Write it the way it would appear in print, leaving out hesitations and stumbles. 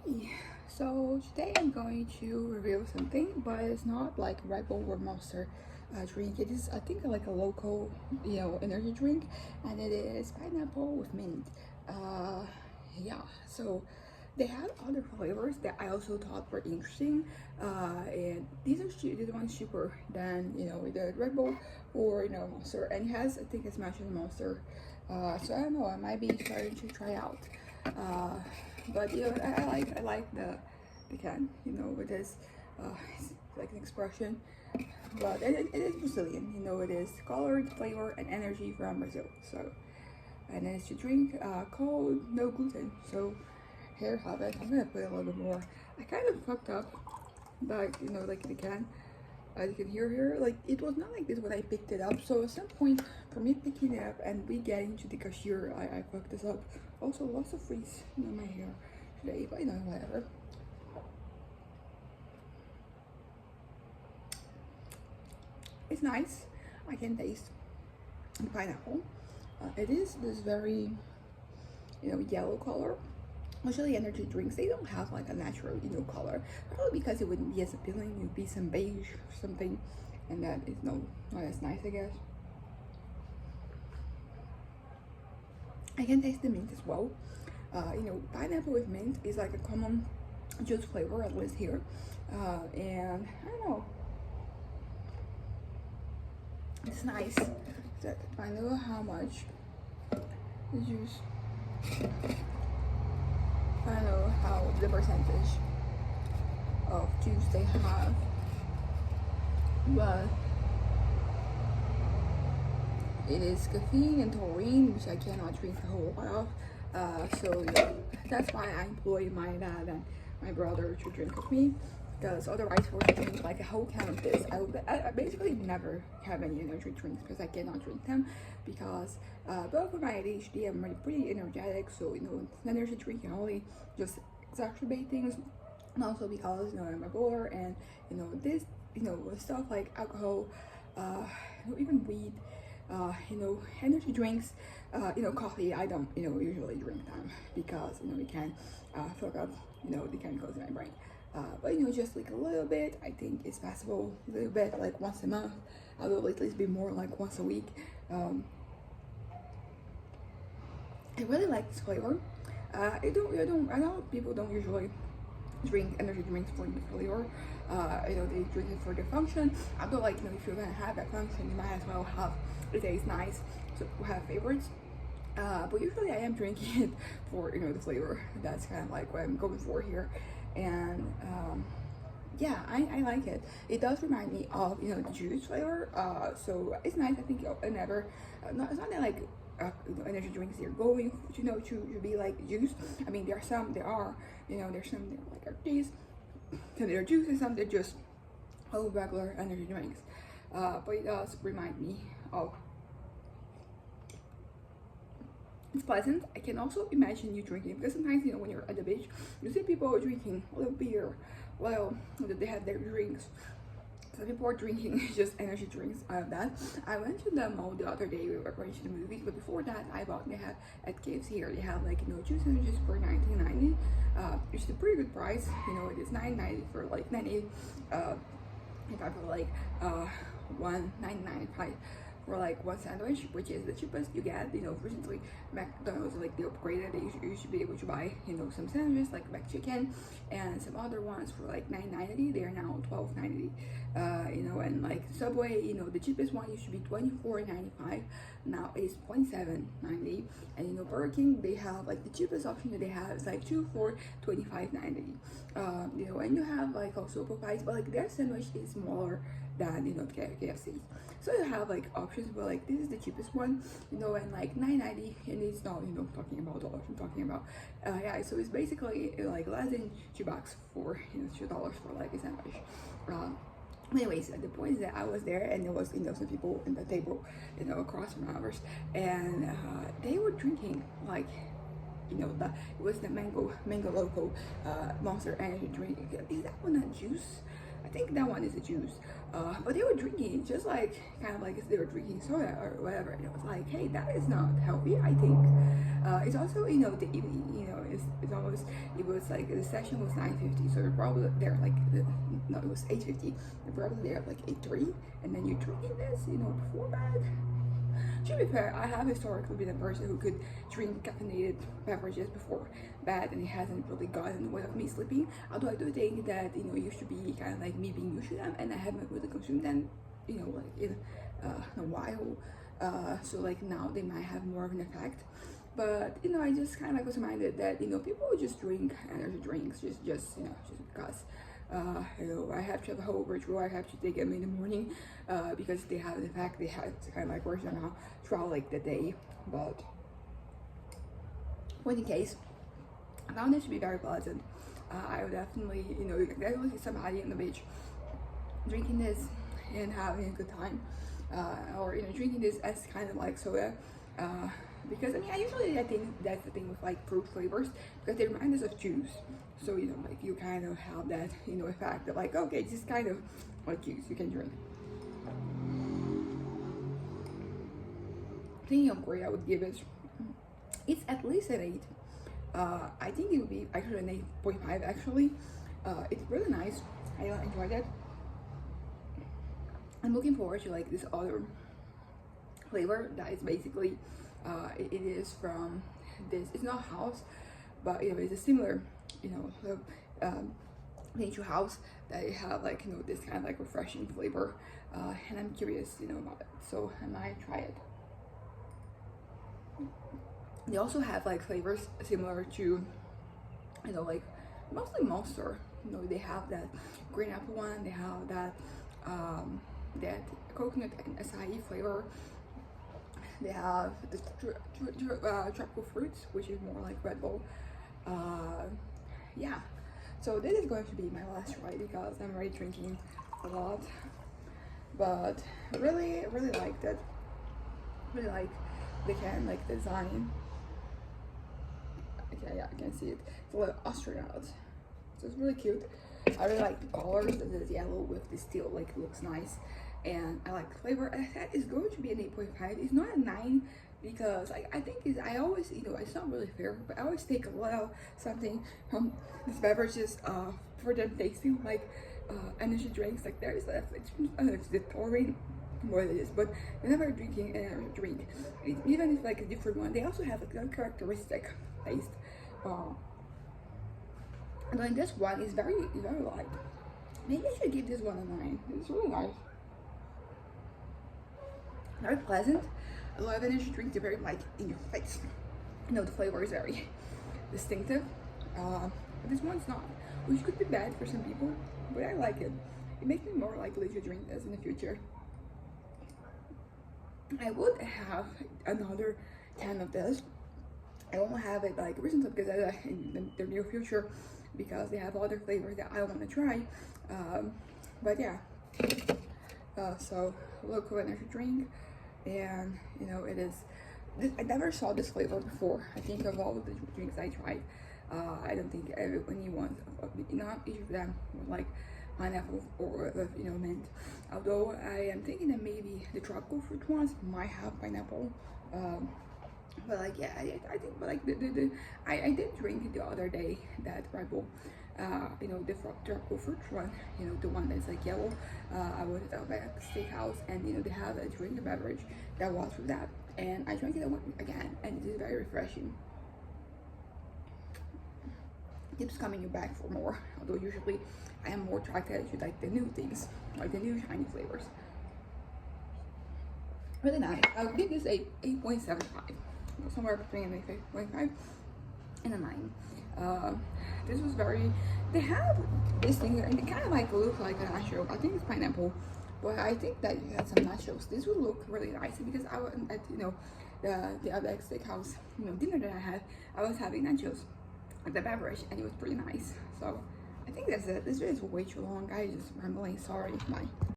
Hey, so today I'm going to review something, but it's not like Red Bull or Monster drink. It is, I think, like a local, energy drink, and it is pineapple with mint. Uh, yeah, so they have other flavors that I also thought were interesting, and these ones cheaper than the Red Bull or Monster, and it has, I think it's mentioned Monster. So I don't know, I might be starting to try out. Uh, but I like the can, with this it's like an expression, but it is Brazilian, it is colored flavor and energy from Brazil. So, and it's to drink cold, no gluten. So here have it. I'm gonna put a little bit more. I kind of fucked up, but like the can, as you can hear here, like it was not like this when I picked it up. So at some point, for me picking it up and we getting to the cashier, I fucked this up. Also, lots of freeze in my hair today, but whatever. It's nice. I can taste the pineapple. It is this very yellow color. Usually energy drinks, they don't have like a natural color, probably because it wouldn't be as appealing. It would be some beige or something, and that is not as nice, I guess. I can taste the mint as well. Pineapple with mint is like a common juice flavor, at least here, and I don't know, it's nice that I know how much the juice, I don't know how the percentage of juice they have, but it is caffeine and taurine, which I cannot drink a whole lot of. So yeah, that's why I employ my dad and my brother to drink with me, because otherwise for to drink like a whole can of this, I basically never have any energy drinks because I cannot drink them, because both of my ADHD, I'm pretty energetic, so an energy drink can only just exacerbate things, and also because I'm a bowler, and this stuff like alcohol, even weed, energy drinks, coffee, I don't, usually drink them because, it can fuck up, the chemicals in my brain. But, just like a little bit, I think it's passable. A little bit, like once a month. I will at least be more like once a week. I really like this flavor. I know people don't usually drink energy drinks for the flavor. They drink it for the function. I feel like, if you're gonna have that function, you might as well have it tastes nice. So we have favorites. But usually I am drinking it for the flavor. That's kind of like what I'm going for here, and yeah, I like it. It does remind me of the juice flavor. So it's nice. I think it's not that like energy drinks they're going to be like juice. I mean, there's some that are like these, some that are juice, and some that just regular energy drinks. But it does remind me of. It's pleasant. I can also imagine you drinking, because sometimes when you're at the beach, you see people drinking a little beer while they have their drinks. So people are drinking just energy drinks out of that. I went to the mall the other day. We were going to the movies, but before that, they have at KFC here. They have like juice energies for $19.90. It's a pretty good price. It is $9.90 for like 90. If I put like $1.99 for like one sandwich, which is the cheapest you get. Recently McDonald's, like, they upgraded. You should be able to buy some sandwiches like McChicken and some other ones for like $9.90. They are now $12.90. And like Subway, the cheapest one used to be $24.95. Now it's $27.90. And Burger King, they have like the cheapest option that they have is like 2 for $25.90. And you have like also Popeyes, but like their sandwich is smaller than KFC. So you have like options, but like this is the cheapest one, and like $9.90, and it's not talking about dollars. I'm talking about yeah. So it's basically like less than $2 for $2 for like a sandwich. Anyways, the point is that I was there, and there was some people in the table across from ours, and they were drinking like it was the mango local Monster energy drink. Is that one not juice? I think that one is a juice. But they were drinking just like kind of like they were drinking soda or whatever. And it was like, hey, that is not healthy, I think. It's also, you know, the evening, you know, it's almost, it was like the session was 9:50, so they're probably there like no, it was 8:50. They're probably there like 8:30, and then you're drinking this, you know, before bed. To be fair, I have historically been a person who could drink caffeinated beverages before bed, and it hasn't really gotten in the way of me sleeping. Although I do think that, you know, it used to be kind of like me being used to them, and I haven't really consumed them, you know, like in a while. So like now they might have more of an effect. But you know, I just kind of like was reminded that, you know, people would just drink energy drinks just you know, just because. You know, I have to have a whole ritual. I have to take them in the morning because they have the fact they had to kind of like work somehow throughout like the day. But in any case, I found it to be very pleasant. I would definitely, you know, definitely see somebody on the beach drinking this and having a good time, or you know, drinking this as kind of like soda. Because I mean, I think that's the thing with like fruit flavors, because they remind us of juice. So you know, like you kind of have that, you know, effect that like, okay, it's just kind of like juice you can drink. Thinking of grade, I would give it, it's at least an 8. I think it would be actually an 8.5 actually. It's really nice. I enjoyed it. I'm looking forward to like this other flavor that is basically it is from this, it's not house, but you know, it's a similar, you know, nature house that you have like, you know, this kind of like refreshing flavor, and I'm curious, you know, about it, so I might try it. They also have like flavors similar to, you know, like mostly Monster. You know, they have that green apple one, they have that that coconut and acai flavor. They have the tropical fruits, which is more like Red Bull. Yeah, so this is going to be my last try because I'm already drinking a lot. But I really liked it. Really like the can, like design. Okay, yeah, I can see it. It's a little astronaut, so it's really cute. I really like the colors. This yellow with the steel, like it looks nice. And I like the flavor. I said it's going to be an 8.5. It's not a 9 because I think it's, I always, you know, it's not really fair, but I always take a little something from these beverages for them tasting like energy drinks. Like there is a, I don't know if it's the taurine, what it is, but whenever I'm drinking an energy drink, even if like a different one, they also have like a characteristic taste. And then this one is very light. Maybe I should give this one a 9. It's really nice. Very pleasant. A lot of energy drinks, they're very like in your face. You know, the flavor is very distinctive. But this one's not, which could be bad for some people, but I like it. It makes me more likely to drink this in the future. I would have another 10 of this. I won't have it like recently because in the near future, because they have other flavors that I want to try. But yeah, so local energy drink, and you know, it is. I never saw this flavor before. I think of all of the drinks I tried, I don't think anyone, not each of them, were like pineapple or you know, mint. Although I am thinking that maybe the tropical fruit ones might have pineapple. But like, yeah, I think, but like I did drink the other day that Red Bull, you know, the tropical fruit one, you know, the one that's like yellow. I was at a steakhouse, and you know, they have a drink, a beverage that was with that, and I drank it again, and it is very refreshing. Keeps coming you back for more. Although usually I am more attracted to like the new things, like the new shiny flavors. Really nice. I would give this a 8.75. Somewhere between an 8.5 and a 9. This was very, they have this thing and it kind of like look like a nacho. I think it's pineapple, but I think that you had some nachos. This would look really nice because I was at, you know, the other steakhouse, you know, dinner that I had, I was having nachos with the beverage, and it was pretty nice. So I think that's it. This video is way too long, guys. Just rambling. Sorry. Bye.